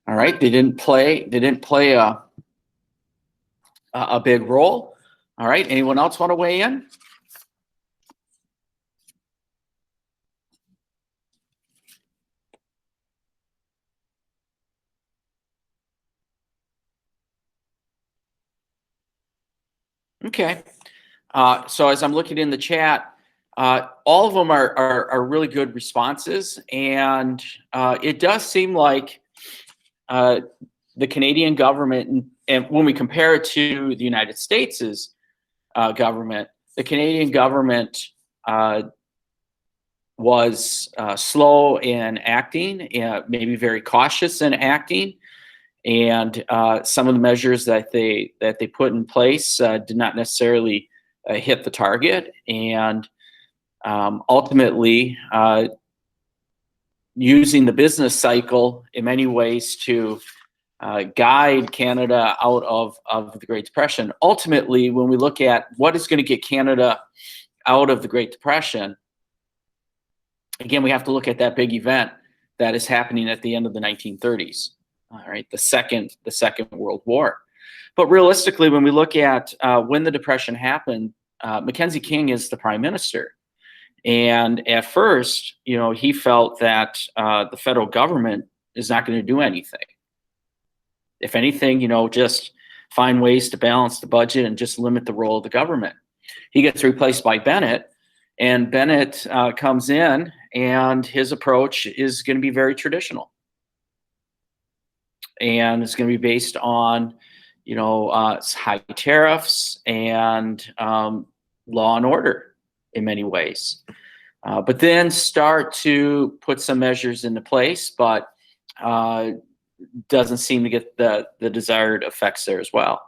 All right, they didn't play a big role. All right, anyone else want to weigh in? Okay. So as I'm looking in the chat, all of them are really good responses, and it does seem like the Canadian government, and when we compare it to the United States' government, the Canadian government was slow in acting, maybe very cautious in acting, and some of the measures that they put in place did not necessarily hit the target, and ultimately using the business cycle in many ways to guide Canada out of the Great Depression. Ultimately, when we look at what is going to get Canada out of the Great Depression, again, we have to look at that big event that is happening at the end of the 1930s. All right, the second World War. But realistically, when we look at when the Depression happened, Mackenzie King is the prime minister, and at first, he felt that the federal government is not going to do anything. If anything, just find ways to balance the budget and just limit the role of the government. He gets replaced by Bennett, and Bennett comes in, and his approach is going to be very traditional. And it's going to be based on, high tariffs and law and order in many ways. But then start to put some measures into place, but doesn't seem to get the desired effects there as well.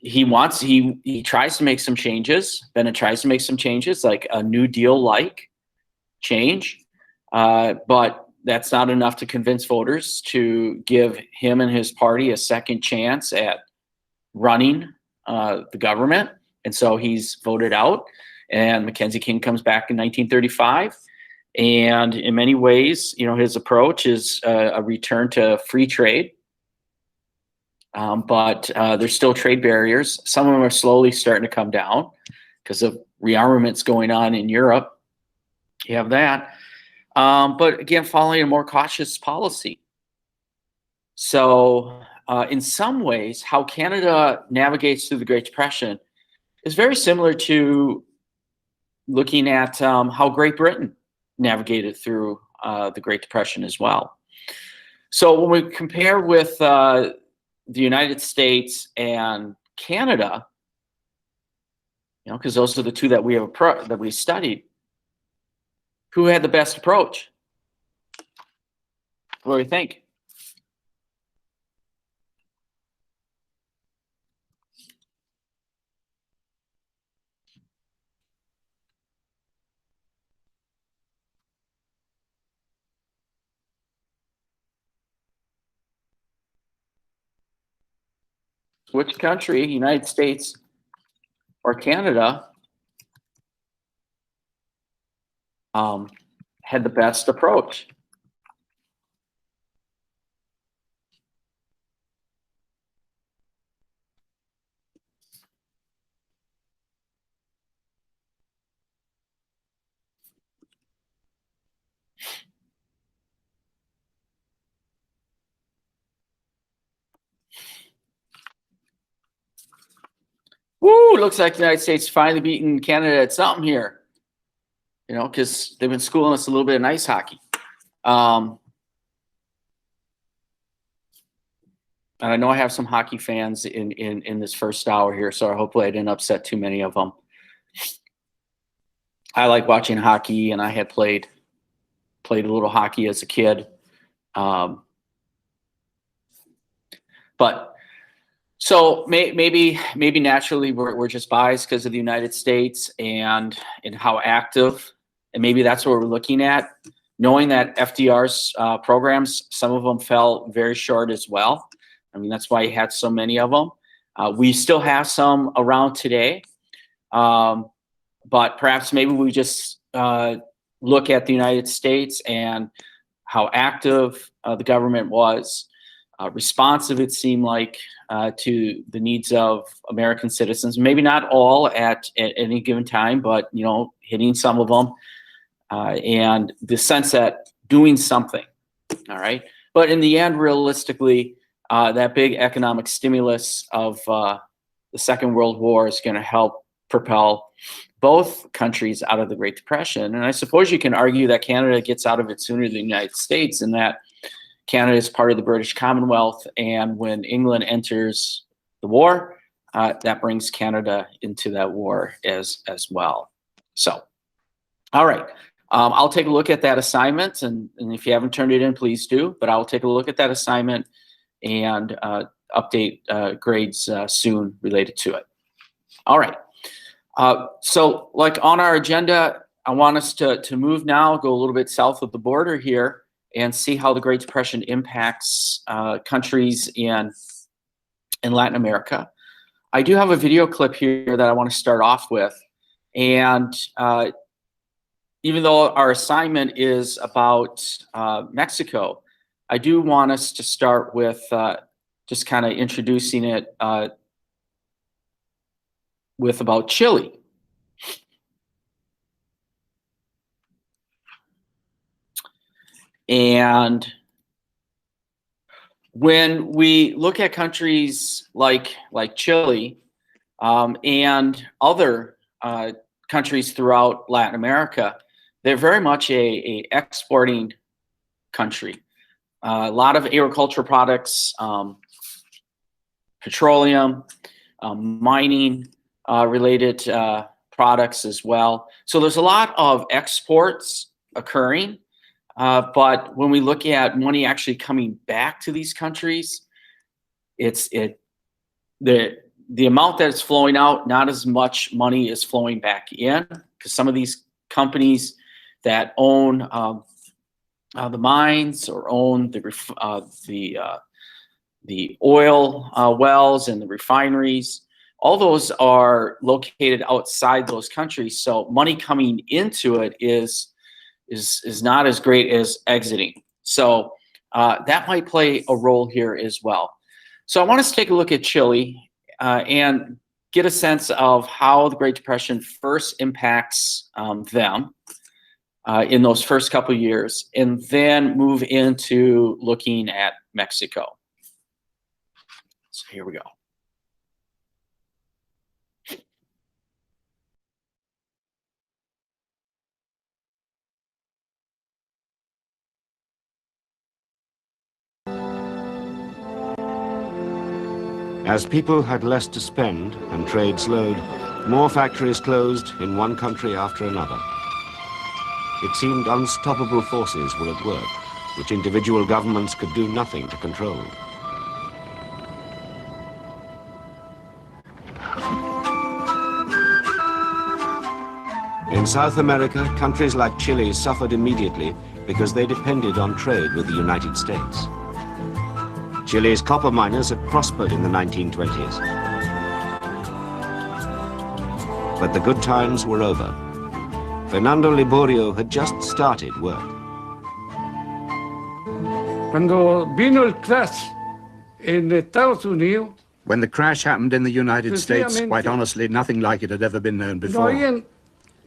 He tries to make some changes. Bennett tries to make some changes, like a New Deal-like change, but that's not enough to convince voters to give him and his party a second chance at running the government. And so he's voted out, and Mackenzie King comes back in 1935. And in many ways, his approach is a return to free trade. But there's still trade barriers. Some of them are slowly starting to come down because of rearmaments going on in Europe. You have that. But again, following a more cautious policy. So in some ways, how Canada navigates through the Great Depression is very similar to looking at how Great Britain navigated through the Great Depression as well. So when we compare with the United States and Canada, because those are the two that we have that we studied, who had the best approach? What do you think? Which country, United States or Canada, had the best approach? Woo, looks like the United States finally beating Canada at something here. Because they've been schooling us a little bit in ice hockey. And I know I have some hockey fans in this first hour here, so hopefully I didn't upset too many of them. I like watching hockey, and I had played a little hockey as a kid. But so maybe naturally we're just biased because of the United States and how active, and maybe that's what we're looking at, knowing that FDR's programs, some of them fell very short as well. I mean, that's why he had so many of them. We still have some around today, but perhaps maybe we just look at the United States and how active the government was. responsive, it seemed like, to the needs of American citizens. Maybe not all at any given time, but hitting some of them, and the sense that doing something. All right, but in the end, realistically, that big economic stimulus of the Second World War is going to help propel both countries out of the Great Depression. And I suppose you can argue that Canada gets out of it sooner than the United States, and that Canada is part of the British Commonwealth, and when England enters the war, that brings Canada into that war as well. So, all right, I'll take a look at that assignment, and if you haven't turned it in, please do, but I'll take a look at that assignment and update grades soon related to it. All right, so like on our agenda, I want us to move now, go a little bit south of the border here, and see how the Great Depression impacts countries in Latin America. I do have a video clip here that I want to start off with. And even though our assignment is about Mexico, I do want us to start with just kind of introducing it with about Chile. And when we look at countries like Chile and other countries throughout Latin America, they're very much a exporting country. A lot of agricultural products, petroleum, mining related products as well. So there's a lot of exports occurring. But when we look at money actually coming back to these countries, the amount that is flowing out, not as much money is flowing back in, because some of these companies that own the mines or own the oil wells and the refineries, all those are located outside those countries. So money coming into it is not as great as exiting. So that might play a role here as well. So I want us to take a look at Chile and get a sense of how the Great Depression first impacts them in those first couple of years, and then move into looking at Mexico. So here we go. As people had less to spend and trade slowed, more factories closed in one country after another. It seemed unstoppable forces were at work, which individual governments could do nothing to control. In South America, countries like Chile suffered immediately because they depended on trade with the United States. Chile's copper miners had prospered in the 1920s. But the good times were over. Fernando Liborio had just started work. Cuando vino el crash en Estados Unidos, when the crash happened in the United States, quite honestly, nothing like it had ever been known before.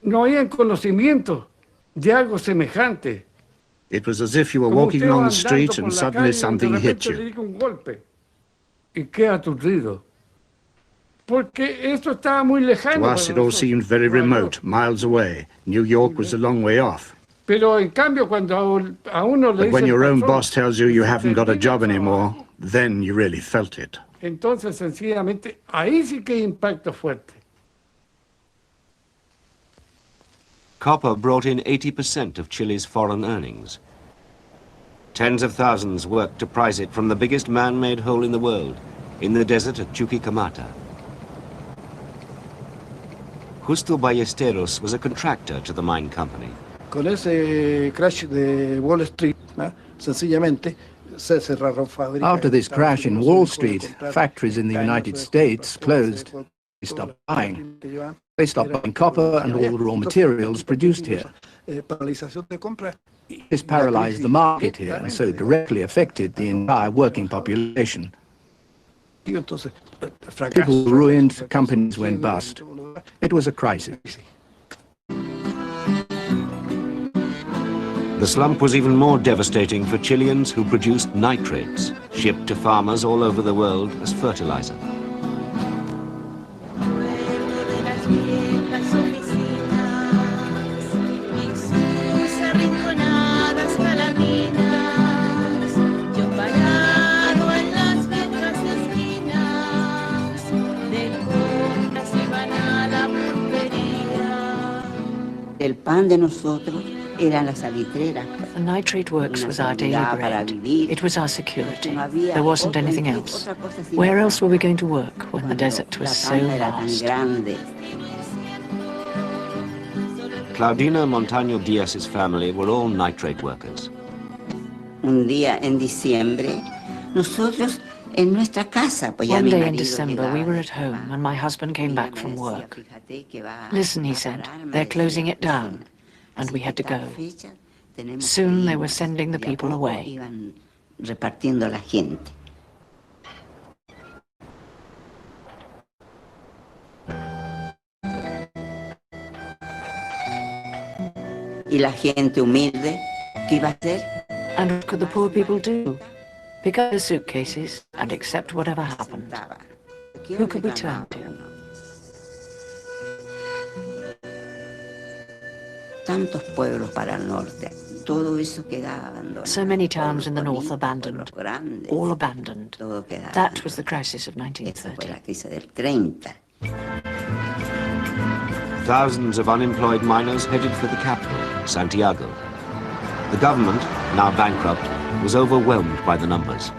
No había conocimiento de algo semejante. It was as if you were walking along the street and suddenly something hit you. To us, it all seemed very remote, miles away. New York was a long way off. But when your own boss tells you you haven't got a job anymore, then you really felt it. Entonces, sencillamente, ahí sí que impacto fuerte. Copper brought in 80% of Chile's foreign earnings. Tens of thousands worked to prize it from the biggest man-made hole in the world, in the desert at Chuquicamata. Justo Ballesteros was a contractor to the mine company. Con ese crash de Wall Street, sencillamente, se cerraron fábricas. After this crash in Wall Street, factories in the United States closed. They stopped buying. They stopped buying copper and all the raw materials produced here. This paralyzed the market here and so directly affected the entire working population. People were ruined, companies went bust. It was a crisis. The slump was even more devastating for Chileans who produced nitrates, shipped to farmers all over the world as fertilizer. El pan de nosotros eran las salitreras. The nitrate works was our daily bread. It was our security. There wasn't anything else. Where else were we going to work when the desert was so vast? Claudina Montaño Díaz's family were all nitrate workers. Un día en diciembre, nosotros en nuestra casa, pues ya One mi day in marido December, we llegaba were de at home trabajar. and my husband came back from work. Fíjate que va Listen, he a said, parar, me they're decía, closing it la down. cocina. And we had to Tal go. fecha tenemos Soon que they ir. were sending the De a people poco away. iban repartiendo la gente. Y la gente humilde, ¿qué iba a hacer? And what could the poor people do? Pick up their suitcases and accept whatever happened. Who could we turn to? Tantos pueblos para el norte, todo eso quedaba abandonado. So many towns in the north Pueblos abandoned, grandes, all abandoned. todo quedaba That was the abandonado. crisis of Esa fue 1930. la crisis del 30. Thousands of unemployed miners headed for the capital, Santiago. The government, now bankrupt, was overwhelmed by the numbers.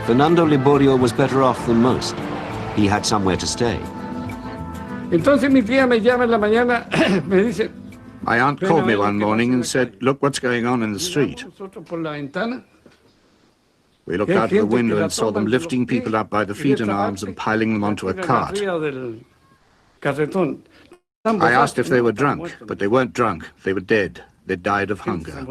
Fernando Liborio was better off than most. He had somewhere to stay. Entonces mi tía me llama en la mañana, me dice, My aunt called me one morning and said, look what's going on in the street. nosotros por la ventana, We looked out of the window and saw them lifting people up by the feet and arms and piling them onto a cart. I asked if they were drunk, but they weren't drunk. They were dead. They died of hunger.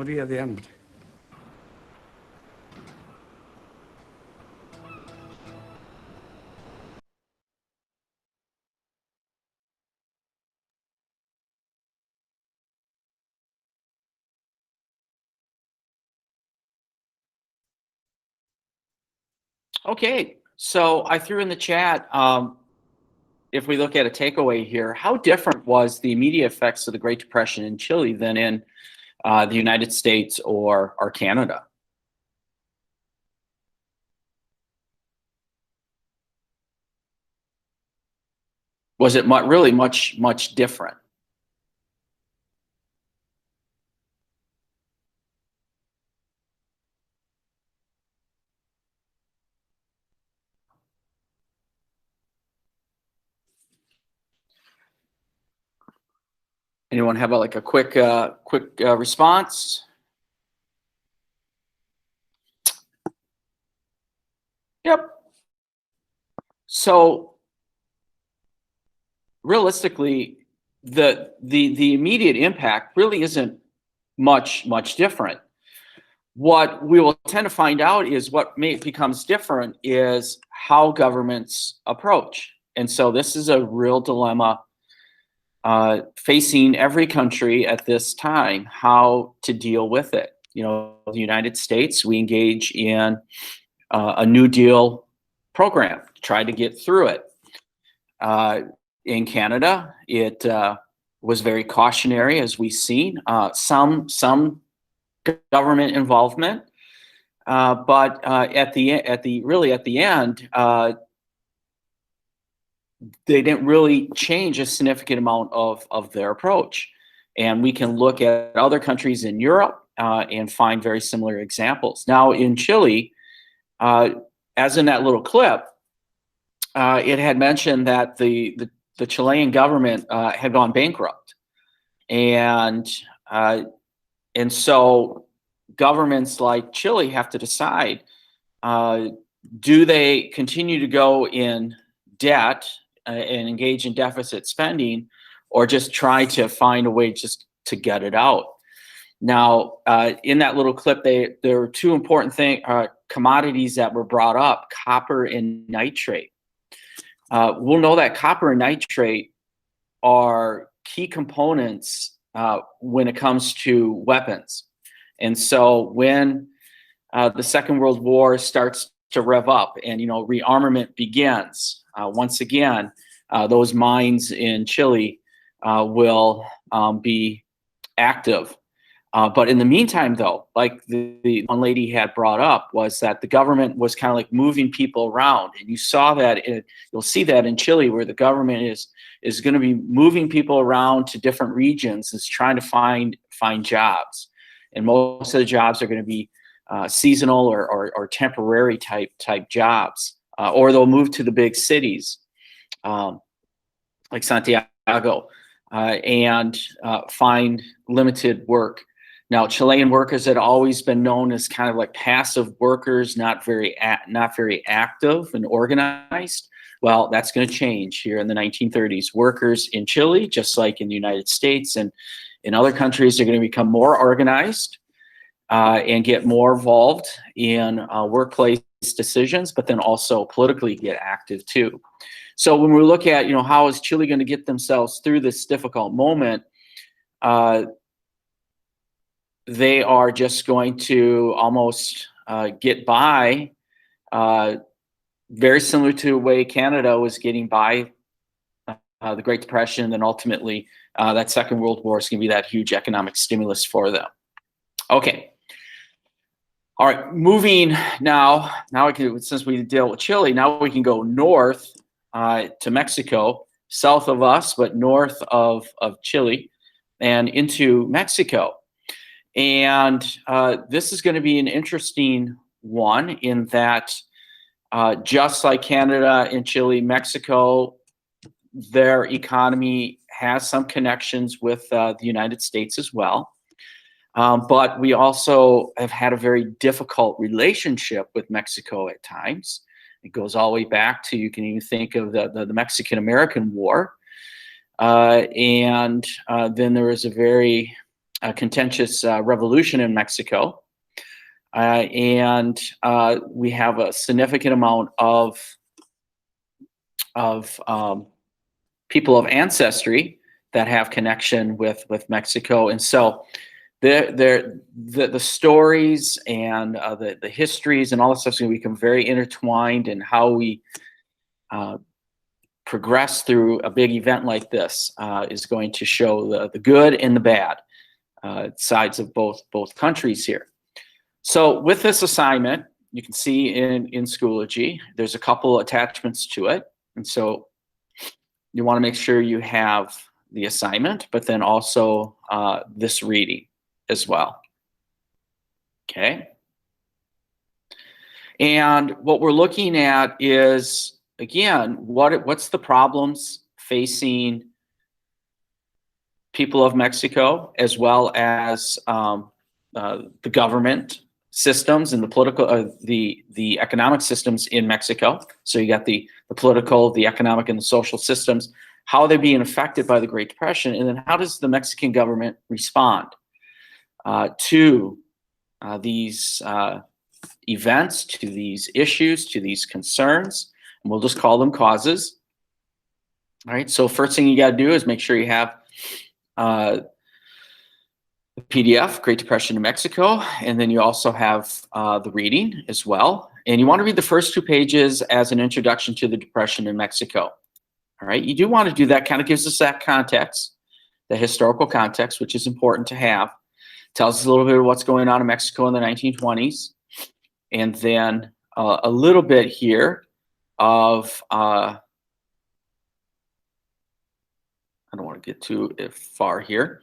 Okay, so I threw in the chat, if we look at a takeaway here, how different was the immediate effects of the Great Depression in Chile than in the United States or Canada? Was it really much different? Anyone have a quick response? Yep. So realistically, the immediate impact really isn't much different. What we will tend to find out is what becomes different is how governments approach. And so this is a real dilemma facing every country at this time, how to deal with it. You know, the United States, we engage in a New Deal program to try to get through it. In Canada, it was very cautionary, as we've seen. Some government involvement, but at the end, they didn't really change a significant amount of their approach. And we can look at other countries in Europe and find very similar examples. Now in Chile, as in that little clip, it had mentioned that the Chilean government had gone bankrupt. And so governments like Chile have to decide, do they continue to go in debt and engage in deficit spending, or just try to find a way just to get it out. Now, in that little clip, there were two important commodities that were brought up: copper and nitrate. We'll know that copper and nitrate are key components when it comes to weapons. And so when the Second World War starts to rev up and, rearmament begins, once again, those mines in Chile will be active. But in the meantime, though, like the one lady had brought up, was that the government was kind of like moving people around. And you saw that, you'll see that in Chile, where the government is going to be moving people around to different regions, is trying to find jobs. And most of the jobs are going to be seasonal or temporary type jobs, or they'll move to the big cities like Santiago and find limited work. Now, Chilean workers had always been known as kind of like passive workers, not very active and organized. Well, that's going to change here in the 1930s. Workers in Chile, just like in the United States and in other countries, are going to become more organized and get more involved in workplace decisions, but then also politically get active too. So when we look at, how is Chile going to get themselves through this difficult moment, they are just going to almost get by, very similar to the way Canada was getting by the Great Depression, and then ultimately that Second World War is going to be that huge economic stimulus for them. Okay. All right, moving now we can, since we deal with Chile, now we can go north to Mexico, south of us, but north of Chile, and into Mexico. And this is going to be an interesting one in that just like Canada and Chile, Mexico, their economy has some connections with the United States as well. But we also have had a very difficult relationship with Mexico at times. It goes all the way back to, you can even think of the Mexican-American War. And then there was a very contentious revolution in Mexico. And we have a significant amount of people of ancestry that have connection with Mexico. And so the stories and the histories and all this stuff is going to become very intertwined in how we progress through a big event like this is going to show the good and the bad sides of both countries here. So with this assignment, you can see in Schoology, there's a couple attachments to it. And so you want to make sure you have the assignment, but then also this reading as well. Okay. And what we're looking at is, again, what's the problems facing people of Mexico, as well as the government systems and the political, the economic systems in Mexico. So you got the political, the economic, and the social systems. How are they being affected by the Great Depression? And then how does the Mexican government respond to these events, to these issues, to these concerns? And we'll just call them causes. All right, so first thing you got to do is make sure you have the PDF, Great Depression in Mexico, and then you also have the reading as well. And you want to read the first 2 pages as an introduction to the Depression in Mexico. All right, you do want to do that. Kind of gives us that context, the historical context, which is important to have. Tells us a little bit of what's going on in Mexico in the 1920s. And then a little bit here of, I don't want to get too far here.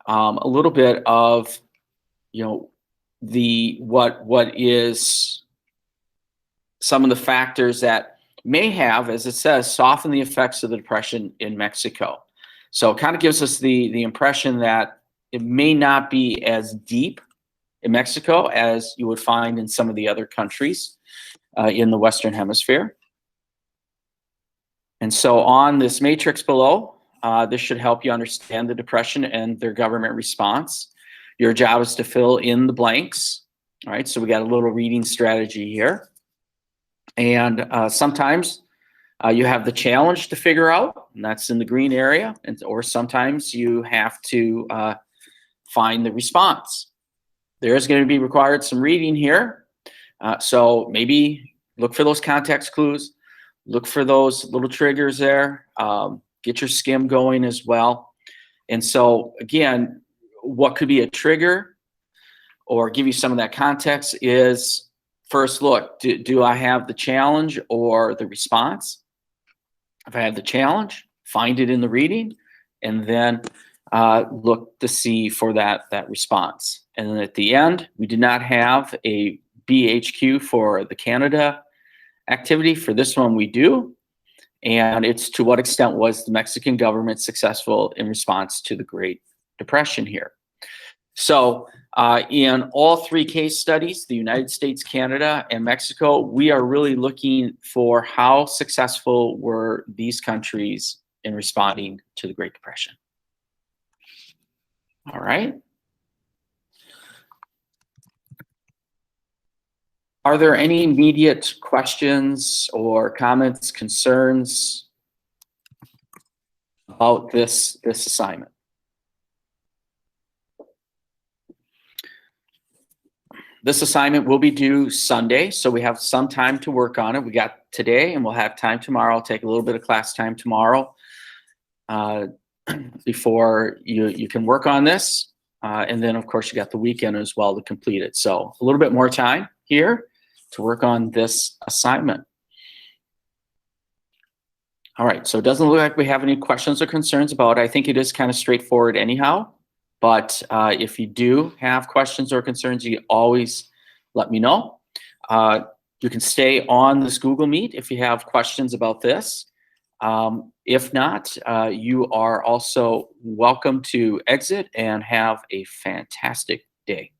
A little bit of, what is some of the factors that may have, as it says, soften the effects of the Depression in Mexico. So it kind of gives us the impression that it may not be as deep in Mexico as you would find in some of the other countries in the Western Hemisphere. And so on this matrix below, This should help you understand the Depression and their government response. Your job is to fill in the blanks. All right, so we got a little reading strategy here. And sometimes you have the challenge to figure out, and that's in the green area, or sometimes you have to find the response. There is going to be required some reading here. So maybe look for those context clues, look for those little triggers there, get your skim going as well. And so again, what could be a trigger or give you some of that context is, first look, do I have the challenge or the response? If I have the challenge, find it in the reading, and then look to see for that response. And then at the end, we did not have a BHQ for the Canada activity. For this one, we do. And it's to what extent was the Mexican government successful in response to the Great Depression here. So in all three case studies, the United States, Canada, and Mexico, we are really looking for how successful were these countries in responding to the Great Depression. All right. Are there any immediate questions or comments, concerns about this assignment? This assignment will be due Sunday, so we have some time to work on it. We got today and we'll have time tomorrow. I'll take a little bit of class time tomorrow before you can work on this. And then, of course, you got the weekend as well to complete it. So a little bit more time here to work on this assignment. All right, so it doesn't look like we have any questions or concerns about it. I think it is kind of straightforward anyhow. But if you do have questions or concerns, you always let me know. You can stay on this Google Meet if you have questions about this. If not, you are also welcome to exit and have a fantastic day.